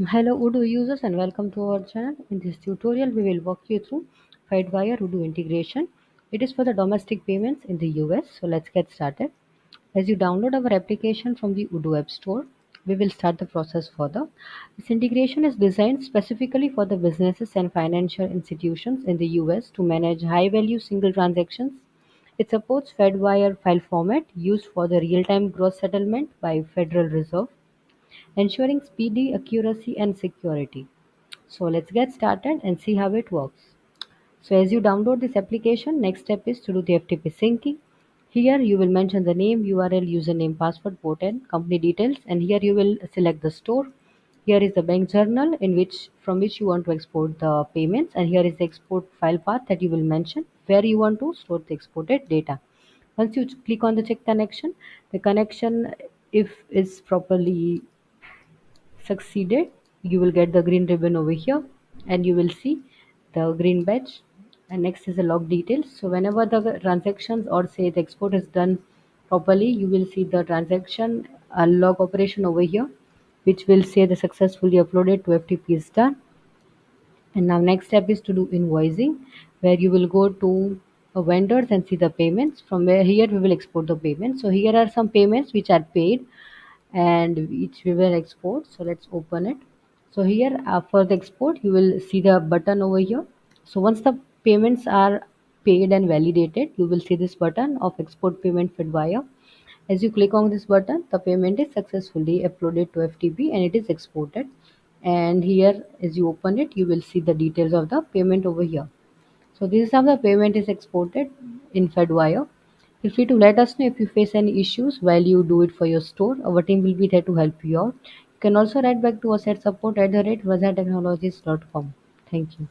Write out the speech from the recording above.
Hello Udo users and welcome to our channel. In this tutorial we will walk you through Fedwire Udo integration. It is for the domestic payments in the US. So let's get started. As you download our application from the Udo App Store, we will start the process further. This integration is designed specifically for the businesses and financial institutions in the US to manage high value single transactions. It supports Fedwire file format used for the real-time gross settlement by Federal Reserve, ensuring speedy accuracy and security. So let's get started and see how it works. So as you download this application, next step is to do the FTP syncing. Here you will mention the name, URL, username, password, port and company details, and here you will select the store. Here is the bank journal in which from which you want to export the payments, and here is the export file path that you will mention where you want to store the exported data. Once you click on the check connection, the connection if is properly succeeded, you will get the green ribbon over here and you will see the green badge, and next is the log details. So whenever the transactions or say the export is done properly, you will see the transaction log operation over here, which will say the successfully uploaded to FTP is done. And now next step is to do invoicing, where you will go to vendors and see the payments. From where here we will export the payments. So here are some payments which are paid and which we will export. So let's open it. So here for the export you will see the button over here. So once the payments are paid and validated, you will see this button of export payment fed via. As you click on this button, the payment is successfully uploaded to FTP and it is exported. And here, as you open it, you will see the details of the payment over here. So this is how the payment is exported in Fedwire. Feel free to let us know if you face any issues while you do it for your store. Our team will be there to help you out. You can also write back to us at support@razatechnologies.com. Thank you.